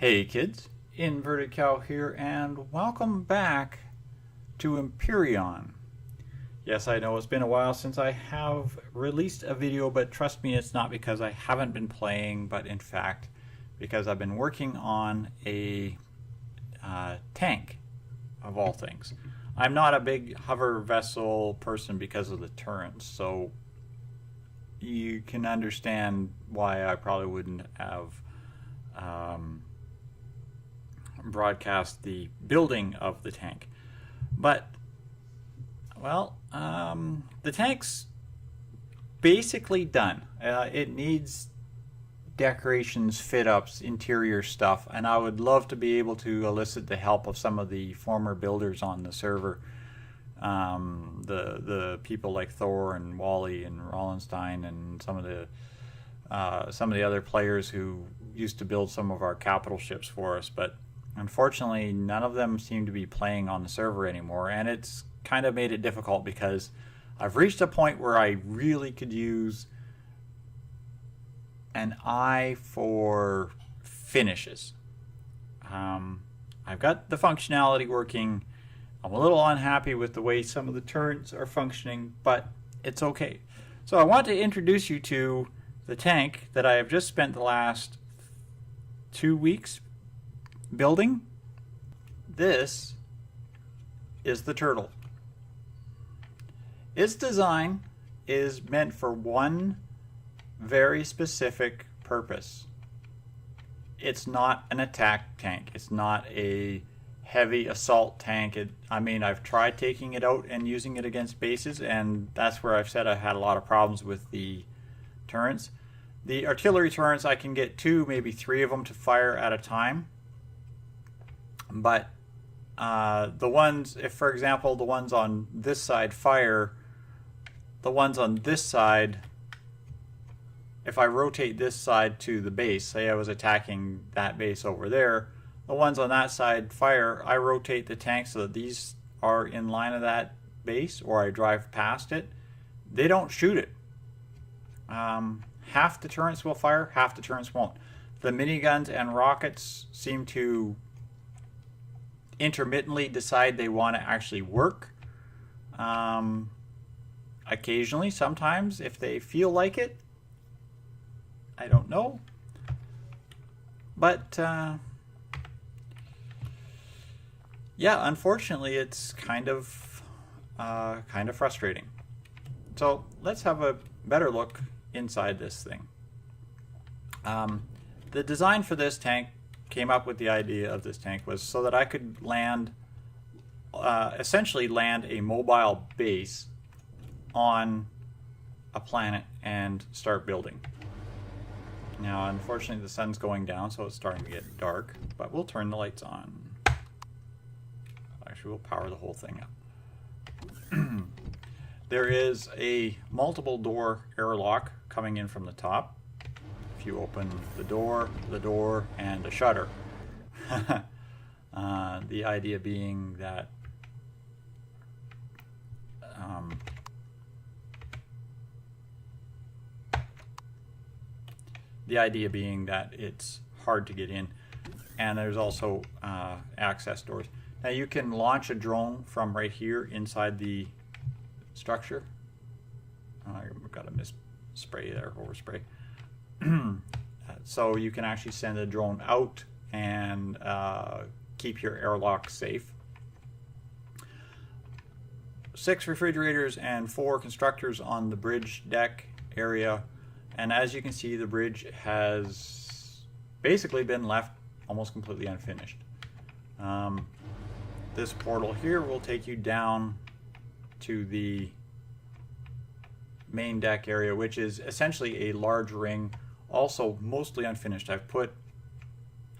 Hey kids, Inverted Cow here, and welcome back to Empyrion. Yes, I know it's been a while since I have released a video, but trust me, it's not because I haven't been playing, but in fact because I've been working on a tank, of all things. I'm not a big hover vessel person because of the turrets, so you can understand why I probably wouldn't have broadcast the building of the tank. But, well, the tank's basically done. It needs decorations, fit-ups, interior stuff, and I would love to be able to elicit the help of some of the former builders on the server. The people like Thor and Wally and Rollenstein and some of the other players who used to build some of our capital ships for us, but unfortunately none of them seem to be playing on the server anymore, and it's kind of made it difficult because I've reached a point where I really could use an eye for finishes. I've got the functionality working. I'm a little unhappy with the way some of the turrets are functioning, but it's okay. So I want to introduce you to the tank that I have just spent the last 2 weeks building. This is the turtle. Its design is meant for one very specific purpose. It's not an attack tank. It's not a heavy assault tank. I've tried taking it out and using it against bases, and that's where I've said I had a lot of problems with the turrets. The artillery turrets, I can get 2, maybe 3 of them to fire at a time. But the ones, if for example the ones on this side fire, the ones on this side, if I rotate this side to the base, say I was attacking that base over there, the ones on that side fire, I rotate the tank so that these are in line of that base, or I drive past it. They don't shoot it. Half the turrets will fire, half the turrets won't. The miniguns and rockets seem to intermittently decide they want to actually work. Occasionally, sometimes, if they feel like it. I don't know. But, yeah, unfortunately, it's kind of frustrating. So let's have a better look inside this thing. The design for this tank, came up with the idea of this tank, was so that I could essentially land a mobile base on a planet and start building. Now, unfortunately, the sun's going down, so it's starting to get dark, but we'll turn the lights on. Actually, we'll power the whole thing up. There is a multiple door airlock coming in from the top. If you open the door, and a shutter. The idea being that it's hard to get in, and there's also access doors. Now you can launch a drone from right here inside the structure. I've got to spray there, overspray. So you can actually send a drone out and keep your airlock safe. 6 refrigerators and 4 constructors on the bridge deck area, and as you can see, the bridge has basically been left almost completely unfinished. This portal here will take you down to the main deck area, which is essentially a large ring, also mostly unfinished. I've put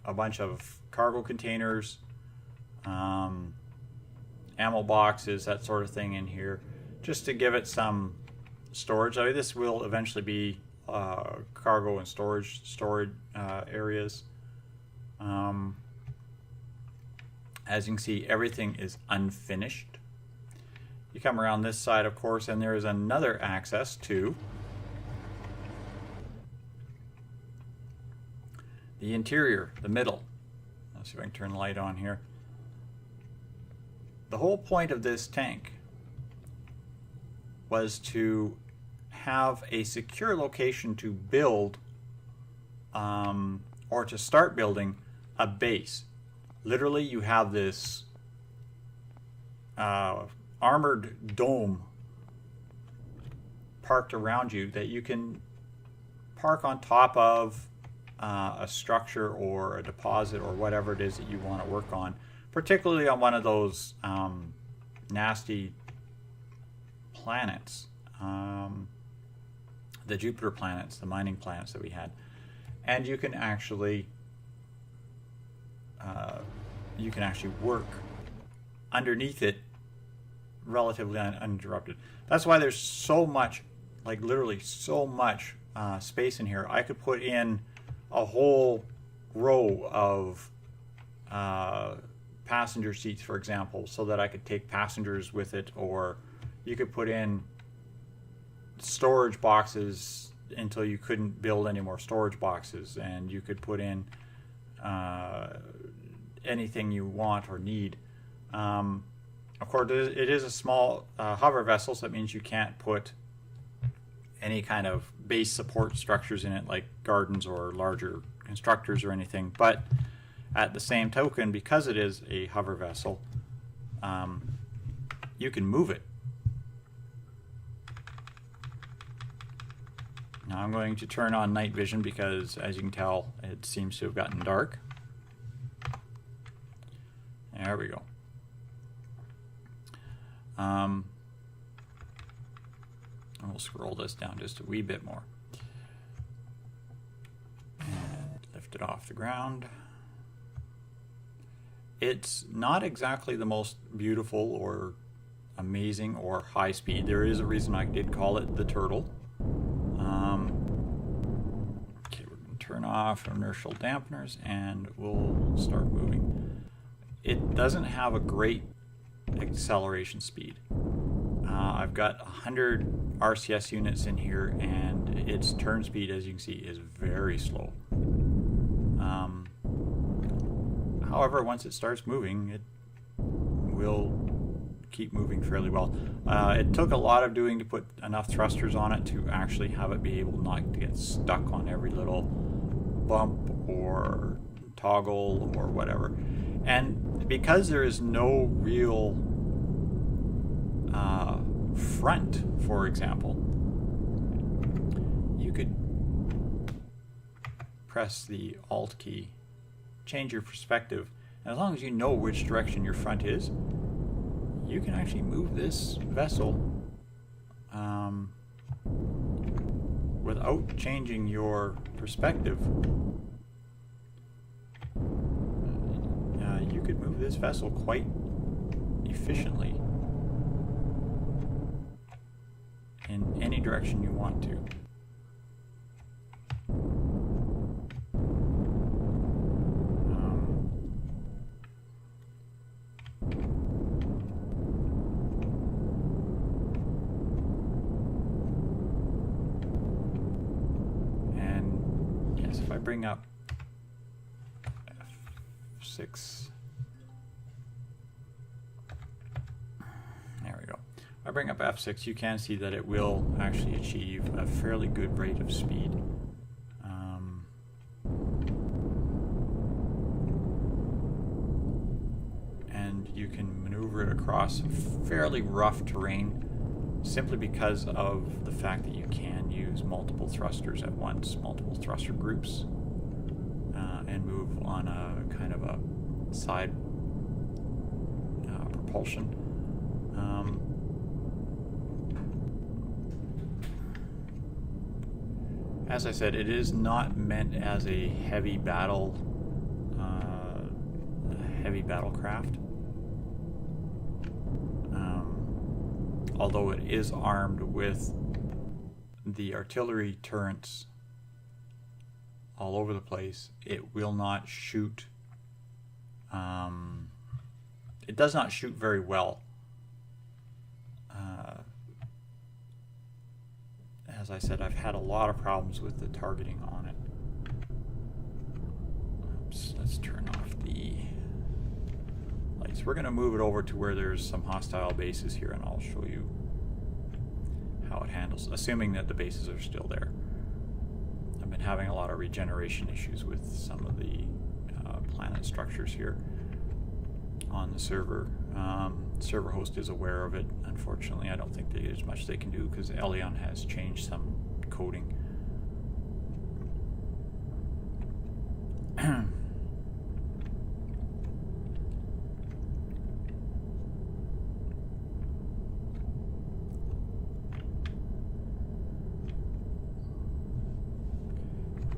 a bunch of cargo containers, ammo boxes, that sort of thing in here, just to give it some storage. I mean, this will eventually be cargo and storage areas. As you can see, everything is unfinished. You come around this side, of course, and there is another access to the interior, the middle. Let's see if I can turn the light on here. The whole point of this tank was to have a secure location to build or to start building a base. Literally, you have this armored dome parked around you that you can park on top of a structure or a deposit or whatever it is that you want to work on, particularly on one of those nasty planets, the Jupiter planets, the mining planets that we had. And you can actually work underneath it relatively uninterrupted. That's why there's so much, like literally so much space in here. I could put in a whole row of passenger seats, for example, so that I could take passengers with it, or you could put in storage boxes until you couldn't build any more storage boxes, and you could put in anything you want or need. Of course, it is a small hover vessel, so that means you can't put any kind of base support structures in it, like gardens or larger constructors or anything. But at the same token, because it is a hover vessel, you can move it. Now I'm going to turn on night vision because, as you can tell, it seems to have gotten dark. There we go. We'll scroll this down just a wee bit more. And lift it off the ground. It's not exactly the most beautiful or amazing or high speed. There is a reason I did call it the Turtle. Okay, we're going to turn off inertial dampeners and we'll start moving. It doesn't have a great acceleration speed. I've got 100 RCS units in here, and its turn speed, as you can see, is very slow. However, once it starts moving, it will keep moving fairly well. It took a lot of doing to put enough thrusters on it to actually have it be able not to get stuck on every little bump or toggle or whatever. And because there is no real front, for example, you could press the Alt key, change your perspective, and as long as you know which direction your front is, you can actually move this vessel without changing your perspective. You could move this vessel quite efficiently in any direction you want to. And yes, if I bring up F6, there we go. If I bring up F6, you can see that it will actually achieve a fairly good rate of speed. And you can maneuver it across fairly rough terrain simply because of the fact that you can use multiple thrusters at once, multiple thruster groups, and move on a kind of a side propulsion. As I said, it is not meant as a heavy battlecraft. Although it is armed with the artillery turrets all over the place, it will not shoot. It does not shoot very well. As I said, I've had a lot of problems with the targeting on it. Oops, let's turn off the So we're going to move it over to where there's some hostile bases here, and I'll show you how it handles, assuming that the bases are still there. I've been having a lot of regeneration issues with some of the planet structures here on the server. Server host is aware of it. Unfortunately, I don't think there's much they can do because Elyon has changed some coding.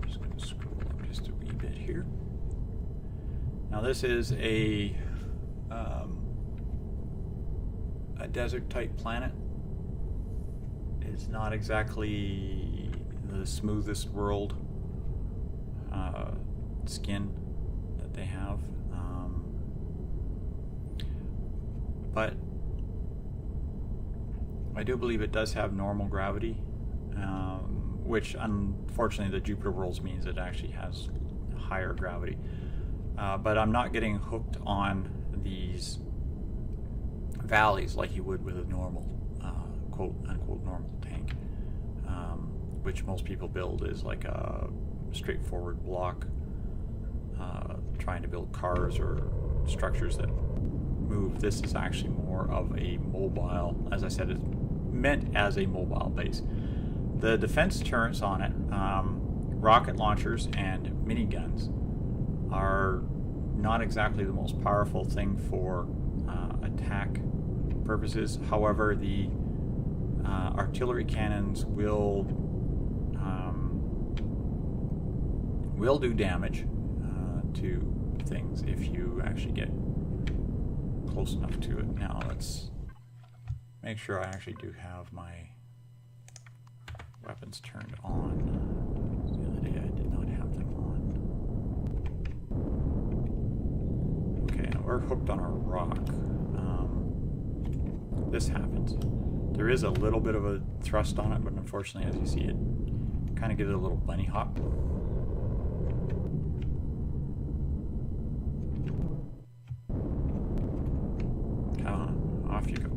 Just going to scroll up just a wee bit here. Now this is a desert type planet. It's not exactly the smoothest world skin that they have, but I do believe it does have normal gravity, which unfortunately the Jupiter worlds means it actually has higher gravity, but I'm not getting hooked on these valleys like you would with a normal quote unquote normal tank, which most people build is like a straightforward block, trying to build cars or structures that move. This is actually more of a mobile, as I said, it's meant as a mobile base. The defense turrets on it, rocket launchers and miniguns, are not exactly the most powerful thing for attack purposes. However, the artillery cannons will do damage to things if you actually get close enough to it. Now let's make sure I actually do have my weapons turned on. The other day I did not have them on. Okay, now we're hooked on our rock. This happens. There is a little bit of a thrust on it, but unfortunately, as you see, it kind of gives it a little bunny hop. Come on, off you go.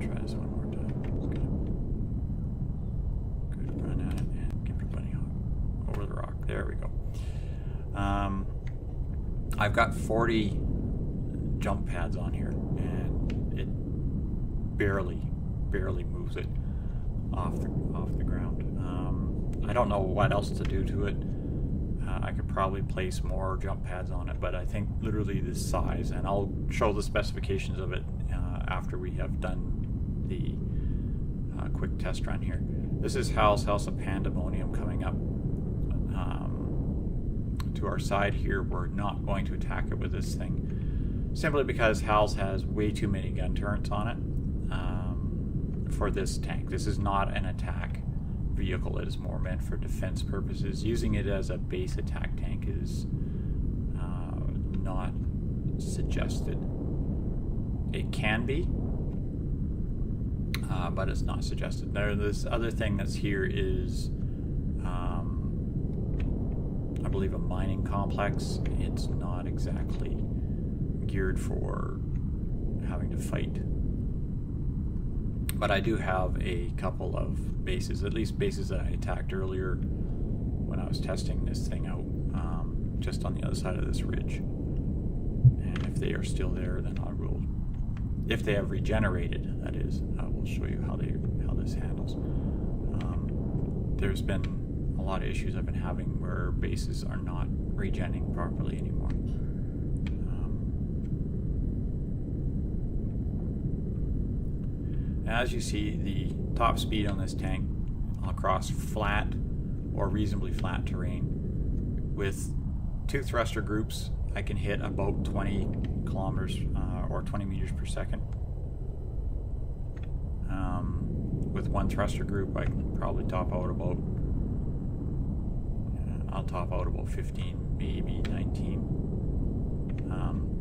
Try this one more time. Good run at it and give it a bunny hop over the rock. There we go. I've got 40 jump pads on here, and it barely moves it off the ground. I don't know what else to do to it. I could probably place more jump pads on it, but I think literally this size, and I'll show the specifications of it after we have done the quick test run here. This is Hal's House of Pandemonium coming up to our side here. We're not going to attack it with this thing, simply because Hal's has way too many gun turrets on it for this tank. This is not an attack vehicle. It is more meant for defense purposes. Using it as a base attack tank is not suggested. It can be, but it's not suggested. This other thing that's here is I believe a mining complex. It's not exactly geared for having to fight. But I do have a couple of bases, at least bases that I attacked earlier when I was testing this thing out, just on the other side of this ridge. And if they are still there, then I will, if they have regenerated, that is, I will show you how this handles. There's been a lot of issues I've been having where bases are not regenning properly anymore. As you see, the top speed on this tank across flat or reasonably flat terrain with 2 thruster groups, I can hit about 20 kilometers or 20 meters per second. With 1 thruster group, I can probably top out about, I'll top out about 15, maybe 19.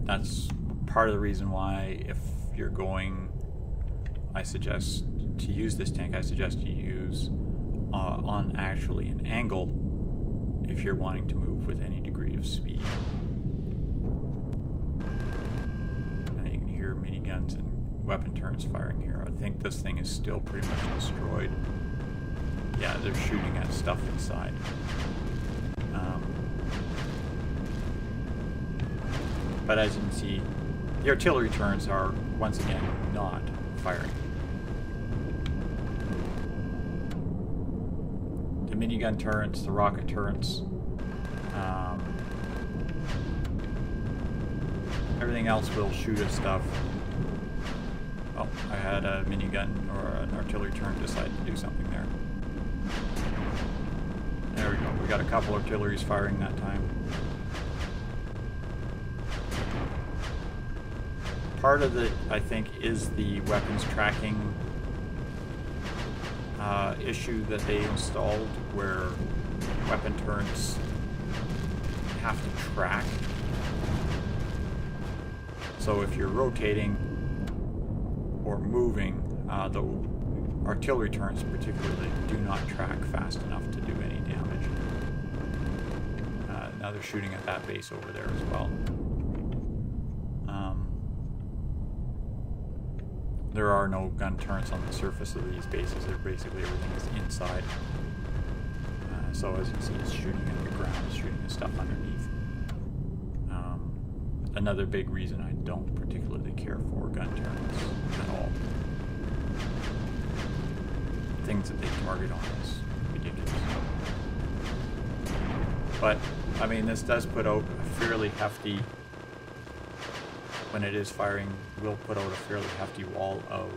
That's part of the reason why, if you're going, I suggest to use this tank, I suggest you use on actually an angle if you're wanting to move with any degree of speed. And you can hear miniguns and weapon turrets firing here. I think this thing is still pretty much destroyed. Yeah, they're shooting at stuff inside. But as you can see, the artillery turrets are once again not firing. The minigun turrets, the rocket turrets, everything else will shoot at stuff. Oh, I had a minigun or an artillery turret decide to do something there. There we go. We got a couple artilleries firing that time. Part of it, I think, is the weapons tracking issue that they installed, where weapon turrets have to track. So if you're rotating or moving, the artillery turrets particularly do not track fast enough to do any damage. Now they're shooting at that base over there as well. There are no gun turrets on the surface of these bases. They're basically everything is inside. So as you can see, it's shooting at the ground, it's shooting at stuff underneath. Another big reason I don't particularly care for gun turrets at all. Things that they target on is ridiculous. But, I mean, this does put out a fairly hefty, when it is firing, will put out a fairly hefty wall of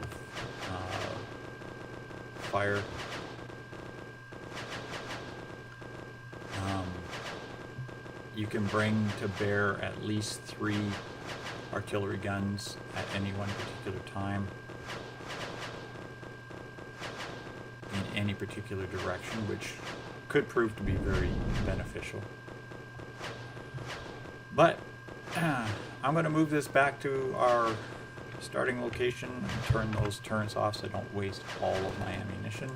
fire. You can bring to bear at least 3 artillery guns at any one particular time in any particular direction, which could prove to be very beneficial. But I'm going to move this back to our starting location and turn those turrets off so I don't waste all of my ammunition,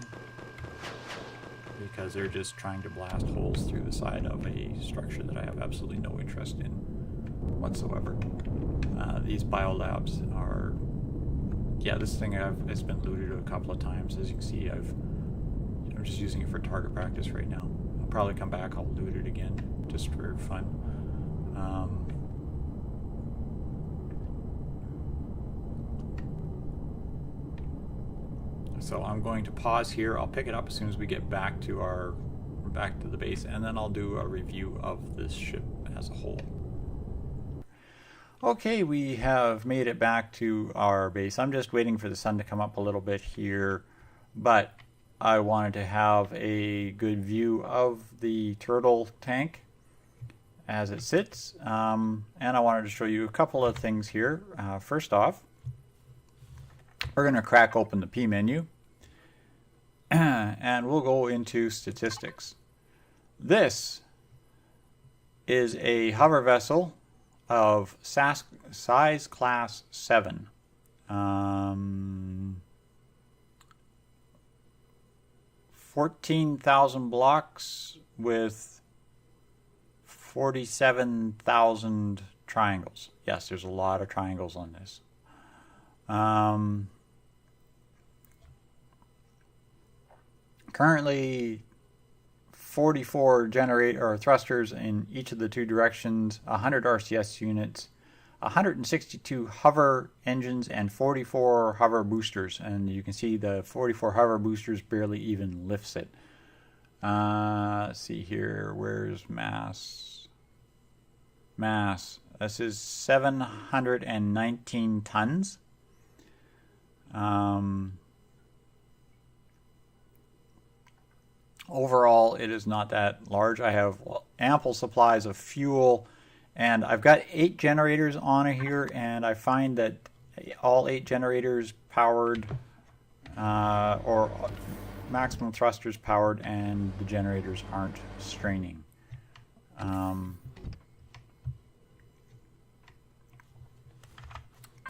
because they're just trying to blast holes through the side of a structure that I have absolutely no interest in whatsoever. These biolabs are, yeah, this thing it's been looted a couple of times. As you can see, I'm just using it for target practice right now. I'll probably come back, I'll loot it again just for fun. So I'm going to pause here. I'll pick it up as soon as we get back to the base, and then I'll do a review of this ship as a whole. Okay, we have made it back to our base. I'm just waiting for the sun to come up a little bit here, but I wanted to have a good view of the turtle tank as it sits, and I wanted to show you a couple of things here. First off, we're going to crack open the P menu, and we'll go into statistics. This is a hover vessel of size class 7. 14,000 blocks with 47,000 triangles. Yes, there's a lot of triangles on this. Currently 44 thrusters in each of the 2 directions, 100 RCS units, 162 hover engines, and 44 hover boosters. And you can see the 44 hover boosters barely even lifts it. Let's see here, where's mass? Mass. This is 719 tons. Overall, it is not that large. I have ample supplies of fuel, and I've got 8 generators on it here, and I find that all 8 generators powered, or maximum thrusters powered, and the generators aren't straining.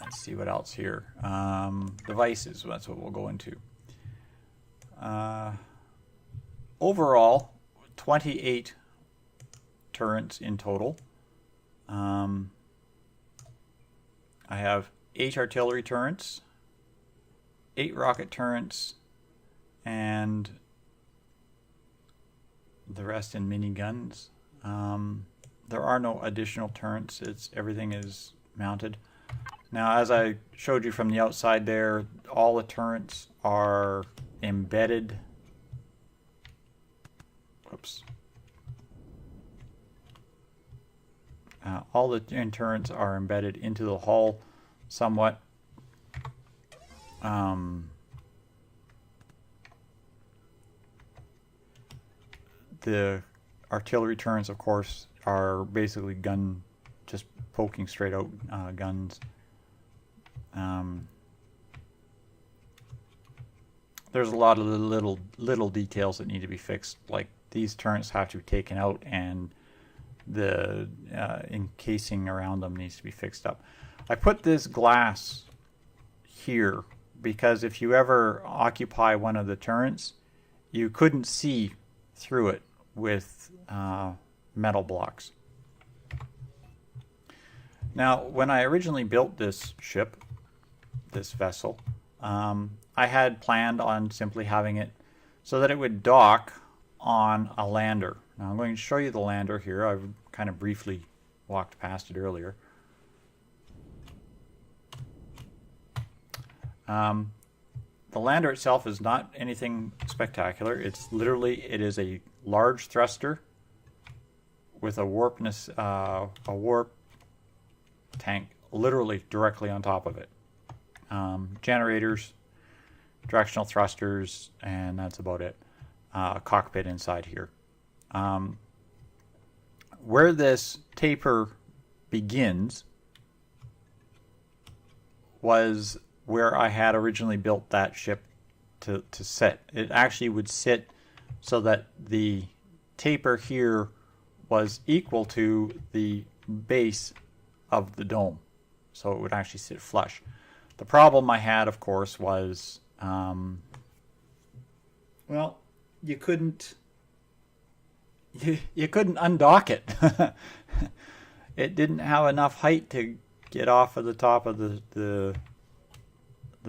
Let's see what else here. Devices, that's what we'll go into. Overall, 28 turrets in total. I have 8 artillery turrets, 8 rocket turrets, and the rest in miniguns. There are no additional turrets. Everything is mounted. Now, as I showed you from the outside there, all the turrets are embedded. Whoops. All the turrets are embedded into the hull somewhat. The artillery turrets, of course, are basically just poking straight out guns. There's a lot of little details that need to be fixed, like these turrets have to be taken out and the encasing around them needs to be fixed up. I put this glass here because if you ever occupy one of the turrets, you couldn't see through it with metal blocks. Now, when I originally built this ship, this vessel, I had planned on simply having it so that it would dock on a lander. Now I'm going to show you the lander here. I've kind of briefly walked past it earlier. The lander itself is not anything spectacular. It is a large thruster with a warp tank literally directly on top of it. Generators, directional thrusters, and that's about it. Cockpit inside here. Where this taper begins was where I had originally built that ship to sit. It actually would sit so that the taper here was equal to the base of the dome. So it would actually sit flush. The problem I had, of course, was, well, you couldn't undock it. It didn't have enough height to get off of the top of the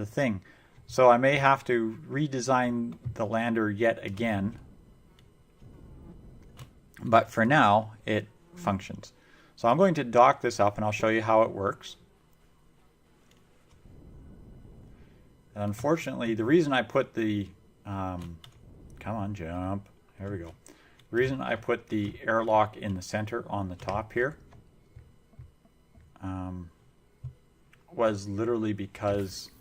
thing. So I may have to redesign the lander yet again. But for now, it functions. So I'm going to dock this up and I'll show you how it works. And unfortunately, the reason I put the come on, jump. There we go. The reason I put the airlock in the center on the top here was literally because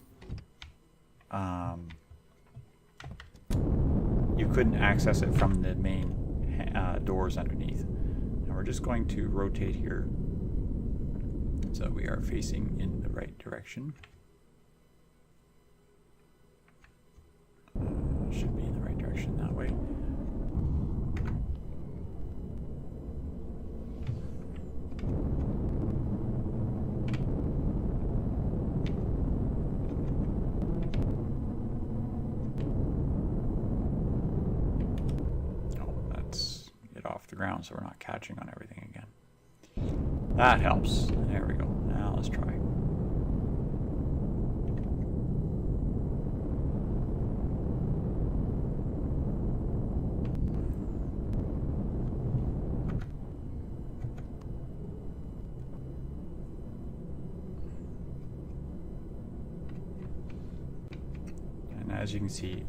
you couldn't access it from the main doors underneath. Now we're just going to rotate here so we are facing in the right direction. Should be in the right direction that way. Oh, let's get off the ground so we're not catching on everything again. That helps. There we go. Now let's try. As you can see,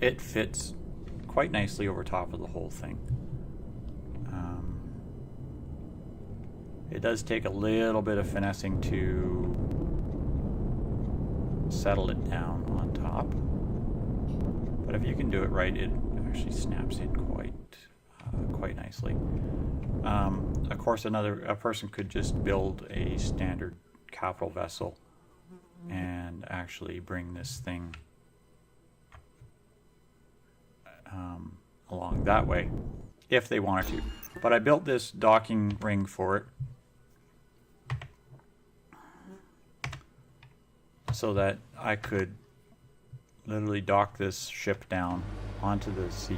it fits quite nicely over top of the whole thing. It does take a little bit of finessing to settle it down on top, but if you can do it right, it actually snaps in quite nicely. Of course, a person could just build a standard capital vessel and actually bring this thing along that way if they wanted to. But I built this docking ring for it so that I could literally dock this ship down onto the CV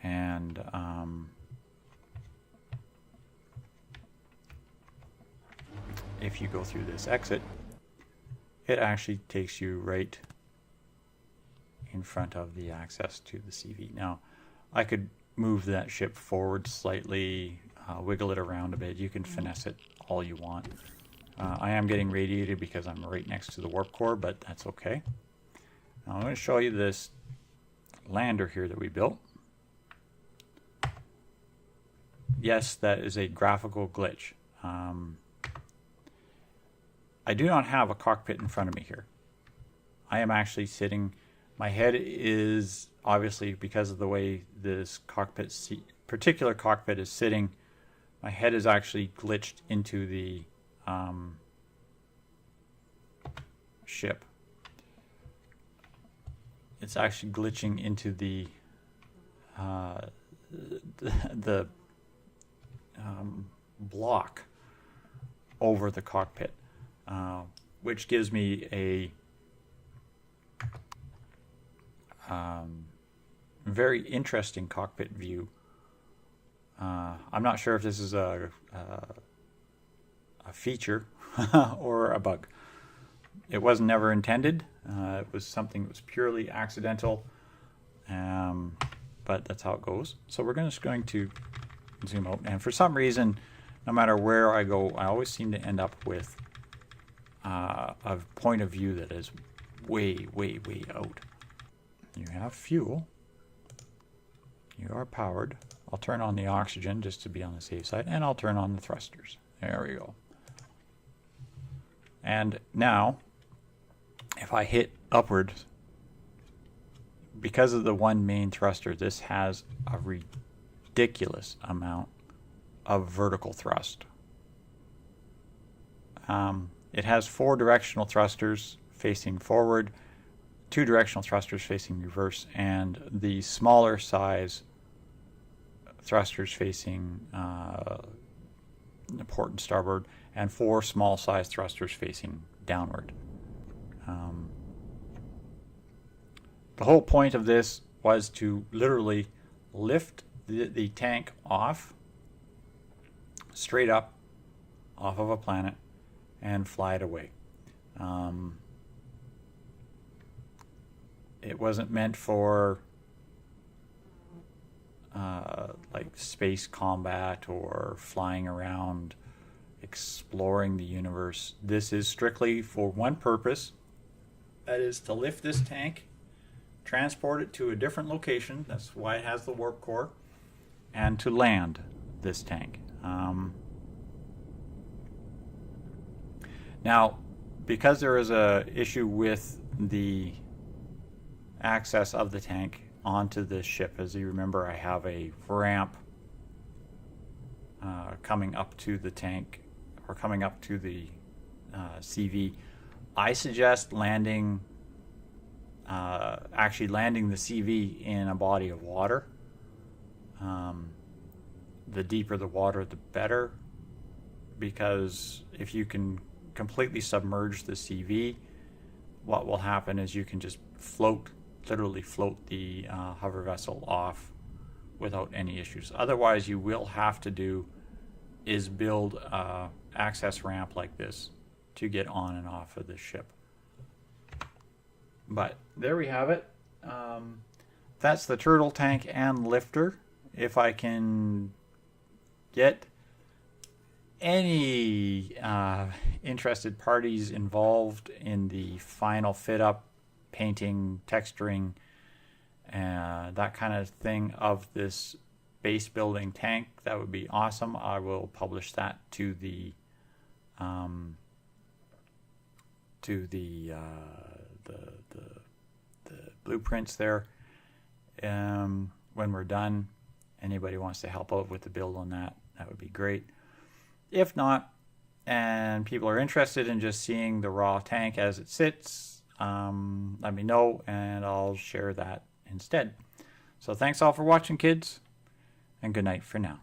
And if you go through this exit, it actually takes you right in front of the access to the CV. Now, I could move that ship forward slightly, wiggle it around a bit. You can finesse it all you want. I am getting radiated because I'm right next to the warp core, but that's okay. Now I'm going to show you this lander here that we built. Yes, that is a graphical glitch. I do not have a cockpit in front of me here. I am actually sitting, my head is obviously, because of the way this cockpit particular cockpit is sitting, my head is actually glitched into the ship. It's actually glitching into the block over the cockpit, which gives me a very interesting cockpit view. I'm not sure if this is a feature or a bug. It was never intended. It was something that was purely accidental, but that's how it goes. So we're just going to zoom out, and for some reason, no matter where I go, I always seem to end up with a point of view that is way, way, way out. You have fuel. You are powered. I'll turn on the oxygen just to be on the safe side, and I'll turn on the thrusters. There we go. And now, if I hit upward, because of the one main thruster, this has a ridiculous amount of vertical thrust. It has 4 directional thrusters facing forward, 2 directional thrusters facing reverse, and the smaller size thrusters facing port and starboard, and 4 small size thrusters facing downward. The whole point of this was to literally lift the tank off, straight up, off of a planet, and fly it away. It wasn't meant for like space combat or flying around exploring the universe. This is strictly for one purpose, that is to lift this tank, transport it to a different location, that's why it has the warp core, and to land this tank. Now, because there is a issue with the access of the tank onto this ship, as you remember, I have a ramp coming up to the tank, or coming up to the CV. I suggest actually landing the CV in a body of water. The deeper the water, the better, because if you can completely submerge the CV, what will happen is you can just literally float the hover vessel off without any issues. Otherwise, you will have to do is build a access ramp like this to get on and off of the ship. But there we have it. That's the turtle tank and lifter. If I can get any interested parties involved in the final fit up, painting, texturing, that kind of thing of this base building tank, that would be awesome. I will publish that to the blueprints there when we're done. Anybody wants to help out with the build on that, that would be great. If not, and people are interested in just seeing the raw tank as it sits, let me know and I'll share that instead. So thanks all for watching, kids, and good night for now.